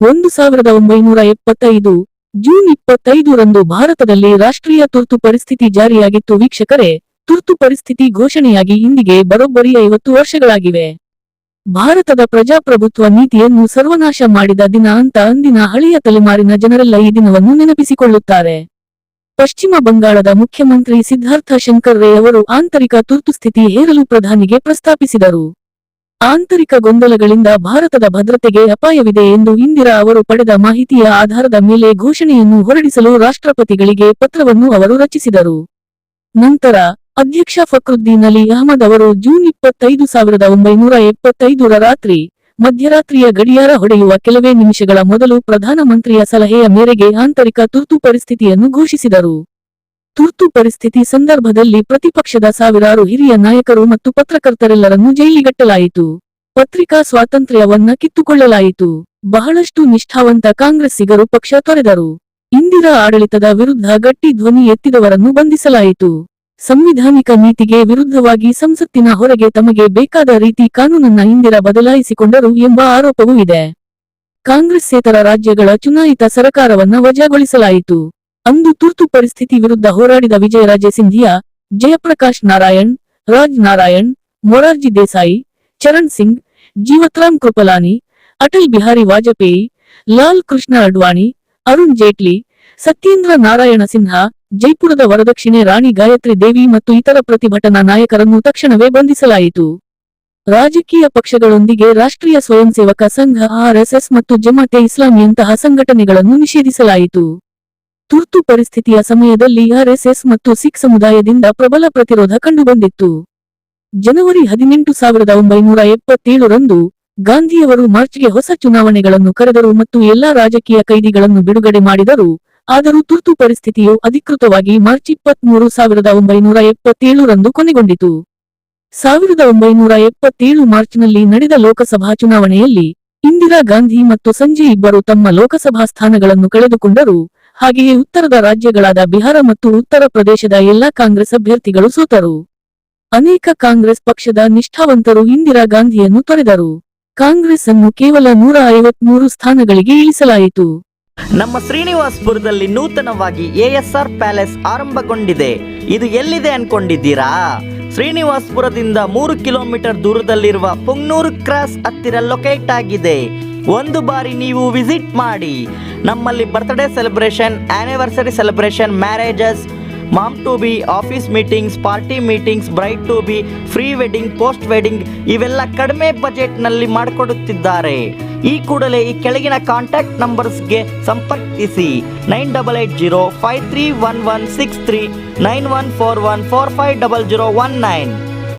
1975 June 25ರಂದು ಭಾರತದಲ್ಲಿ ರಾಷ್ಟ್ರೀಯ ತುರ್ತು ಪರಿಸ್ಥಿತಿ ಜಾರಿಯಾಗಿತ್ತು. ವೀಕ್ಷಕರೇ, ತುರ್ತು ಪರಿಸ್ಥಿತಿ ಘೋಷಣೆಯಾಗಿ ಇಂದಿಗೆ ಬರೋಬ್ಬರಿ 50 ವರ್ಷಗಳಾಗಿವೆ. ಭಾರತದ ಪ್ರಜಾಪ್ರಭುತ್ವ ನೀತಿಯನ್ನು ಸರ್ವನಾಶ ಮಾಡಿದ ದಿನ ಅಂತ ಅಂದಿನ ಹಳೆಯ ತಲೆಮಾರಿನ ಜನರೆಲ್ಲ ಈ ದಿನವನ್ನು ನೆನಪಿಸಿಕೊಳ್ಳುತ್ತಾರೆ. ಪಶ್ಚಿಮ ಬಂಗಾಳದ ಮುಖ್ಯಮಂತ್ರಿ ಸಿದ್ಧಾರ್ಥ ಶಂಕರ್ ರೇ ಅವರು ಆಂತರಿಕ ತುರ್ತುಸ್ಥಿತಿ ಹೇರಲು ಪ್ರಧಾನಿಗೆ ಪ್ರಸ್ತಾಪಿಸಿದರು. ಆಂತರಿಕ ಗೊಂದಲಗಳಿಂದ ಭಾರತದ ಭದ್ರತೆಗೆ ಅಪಾಯವಿದೆ ಎಂದು ಇಂದಿರಾ ಅವರು ಪಡೆದ ಮಾಹಿತಿಯ ಆಧಾರದ ಮೇಲೆ ಘೋಷಣೆಯನ್ನು ಹೊರಡಿಸಲು ರಾಷ್ಟ್ರಪತಿಗಳಿಗೆ ಪತ್ರವನ್ನು ಅವರು ರಚಿಸಿದರು. ನಂತರ ಅಧ್ಯಕ್ಷ ಫಕ್ರುದ್ದೀನ್ ಅಲಿ ಅಹಮದ್ ಅವರು ಜೂನ್ 25, 1975 ಮಧ್ಯರಾತ್ರಿಯ ಗಡಿಯಾರ ಹೊಡೆಯುವ ಕೆಲವೇ ನಿಮಿಷಗಳ ಮೊದಲು ಪ್ರಧಾನಮಂತ್ರಿಯ ಸಲಹೆಯ ಮೇರೆಗೆ ಆಂತರಿಕ ತುರ್ತು ಪರಿಸ್ಥಿತಿಯನ್ನು ಘೋಷಿಸಿದರು. ತುರ್ತು ಪರಿಸ್ಥಿತಿ ಸಂದರ್ಭದಲ್ಲಿ ಪ್ರತಿಪಕ್ಷದ ಸಾವಿರಾರು ಹಿರಿಯ ನಾಯಕರು ಮತ್ತು ಪತ್ರಕರ್ತರೆಲ್ಲರನ್ನು ಜೈಲಿಗಟ್ಟಲಾಯಿತು. ಪತ್ರಿಕಾ ಸ್ವಾತಂತ್ರ್ಯವನ್ನ ಕಿತ್ತುಕೊಳ್ಳಲಾಯಿತು. ಬಹಳಷ್ಟು ನಿಷ್ಠಾವಂತ ಕಾಂಗ್ರೆಸ್ಸಿಗರು ಪಕ್ಷ ತೊರೆದರು. ಇಂದಿರಾ ಆಡಳಿತದ ವಿರುದ್ಧ ಗಟ್ಟಿ ಧ್ವನಿ ಎತ್ತಿದವರನ್ನು ಬಂಧಿಸಲಾಯಿತು. ಸಂವಿಧಾನಿಕ ನೀತಿಗೆ ವಿರುದ್ಧವಾಗಿ ಸಂಸತ್ತಿನ ಹೊರಗೆ ತಮಗೆ ಬೇಕಾದ ರೀತಿ ಕಾನೂನನ್ನ ಇಂದಿರಾ ಬದಲಾಯಿಸಿಕೊಂಡರು ಎಂಬ ಆರೋಪವೂ ಇದೆ. ಕಾಂಗ್ರೆಸ್ಸೇತರ ರಾಜ್ಯಗಳ ಚುನಾಯಿತ ಸರಕಾರವನ್ನ ವಜಾಗೊಳಿಸಲಾಯಿತು. ಅಂದು ತುರ್ತು ಪರಿಸ್ಥಿತಿ ವಿರುದ್ಧ ಹೋರಾಡಿದ ವಿಜಯರಾಜೇ ಸಿಂಧಿಯಾ, ಜಯಪ್ರಕಾಶ್ ನಾರಾಯಣ್, ರಾಜ್ ನಾರಾಯಣ್, ಮೊರಾರ್ಜಿ ದೇಸಾಯಿ, ಚರಣ್ ಸಿಂಗ್, ಜೀವತ್ರಾಮ್ ಕೃಪಲಾನಿ, ಅಟಲ್ ಬಿಹಾರಿ ವಾಜಪೇಯಿ, ಲಾಲ್ ಕೃಷ್ಣ ಅಡ್ವಾಣಿ, ಅರುಣ್ ಜೇಟ್ಲಿ, ಸತ್ಯೇಂದ್ರ ನಾರಾಯಣ ಸಿನ್ಹಾ, ಜೈಪುರದ ವರದಕ್ಷಿಣೆ ರಾಣಿ ಗಾಯತ್ರಿ ದೇವಿ ಮತ್ತು ಇತರ ಪ್ರತಿಭಟನಾ ನಾಯಕರನ್ನು ತಕ್ಷಣವೇ ಬಂಧಿಸಲಾಯಿತು. ರಾಜಕೀಯ ಪಕ್ಷಗಳೊಂದಿಗೆ ರಾಷ್ಟ್ರೀಯ ಸ್ವಯಂ ಸೇವಕ ಸಂಘ ಆರ್ಎಸ್ಎಸ್ ಮತ್ತು ಜಮಾತೆ ಇಸ್ಲಾಮಿಯಂತಹ ಸಂಘಟನೆಗಳನ್ನು ನಿಷೇಧಿಸಲಾಯಿತು. ತುರ್ತು ಪರಿಸ್ಥಿತಿಯ ಸಮಯದಲ್ಲಿ ಆರ್ಎಸ್ಎಸ್ ಮತ್ತು ಸಿಖ್ ಸಮುದಾಯದಿಂದ ಪ್ರಬಲ ಪ್ರತಿರೋಧ ಕಂಡುಬಂದಿತ್ತು. ಜನವರಿ 18, 1977ರಂದು ಗಾಂಧಿಯವರು ಮಾರ್ಚ್ಗೆ ಹೊಸ ಚುನಾವಣೆಗಳನ್ನು ಕರೆದರು ಮತ್ತು ಎಲ್ಲಾ ರಾಜಕೀಯ ಕೈದಿಗಳನ್ನು ಬಿಡುಗಡೆ ಮಾಡಿದರು. ಆದರೂ ತುರ್ತು ಪರಿಸ್ಥಿತಿಯು ಅಧಿಕೃತವಾಗಿ ಮಾರ್ಚ್ 23, 1977ರಂದು ಕೊನೆಗೊಂಡಿತು. 1977 ಮಾರ್ಚ್ನಲ್ಲಿ ನಡೆದ ಲೋಕಸಭಾ ಚುನಾವಣೆಯಲ್ಲಿ ಇಂದಿರಾ ಗಾಂಧಿ ಮತ್ತು ಸಂಜಯ್ ಇಬ್ಬರು ತಮ್ಮ ಲೋಕಸಭಾ ಸ್ಥಾನಗಳನ್ನು ಕಳೆದುಕೊಂಡರು. ಹಾಗೆಯೇ ಉತ್ತರದ ರಾಜ್ಯಗಳಾದ ಬಿಹಾರ ಮತ್ತು ಉತ್ತರ ಪ್ರದೇಶದ ಎಲ್ಲಾ ಕಾಂಗ್ರೆಸ್ ಅಭ್ಯರ್ಥಿಗಳು ಸೋತರು. ಅನೇಕ ಕಾಂಗ್ರೆಸ್ ಪಕ್ಷದ ನಿಷ್ಠಾವಂತರು ಇಂದಿರಾ ಗಾಂಧಿಯನ್ನು ತೊರೆದರು. ಕಾಂಗ್ರೆಸ್ ಅನ್ನು ಕೇವಲ 153 ಸ್ಥಾನಗಳಿಗೆ ಇಳಿಸಲಾಯಿತು. ನಮ್ಮ ಶ್ರೀನಿವಾಸಪುರದಲ್ಲಿ ನೂತನವಾಗಿ ASR ಪ್ಯಾಲೇಸ್ ಆರಂಭಗೊಂಡಿದೆ. ಇದು ಎಲ್ಲಿದೆ ಅನ್ಕೊಂಡಿದ್ದೀರಾ? ಶ್ರೀನಿವಾಸಪುರದಿಂದ 3 ಕಿಲೋಮೀಟರ್ ದೂರದಲ್ಲಿರುವ ಪುಂಗ್ನೂರು ಕ್ರಾಸ್ ಹತ್ತಿರ ಲೊಕೇಟ್ ಆಗಿದೆ. ಒಂದು ಬಾರಿ ನೀವು ವಿಸಿಟ್ ಮಾಡಿ. ನಮ್ಮಲ್ಲಿ birthday celebration, anniversary celebration, marriages, mom to be, office meetings, party meetings, bride to be, pre wedding, post wedding ಇವೆಲ್ಲ ಕಡಿಮೆ ಬಜೆಟ್ನಲ್ಲಿ ಮಾಡಿಕೊಡುತ್ತಿದ್ದಾರೆ. ಈ ಕೂಡಲೇ ಈ ಕೆಳಗಿನ ಕಾಂಟ್ಯಾಕ್ಟ್ ನಂಬರ್ಸ್ಗೆ ಸಂಪರ್ಕಿಸಿ. 9880531163, 9141450019.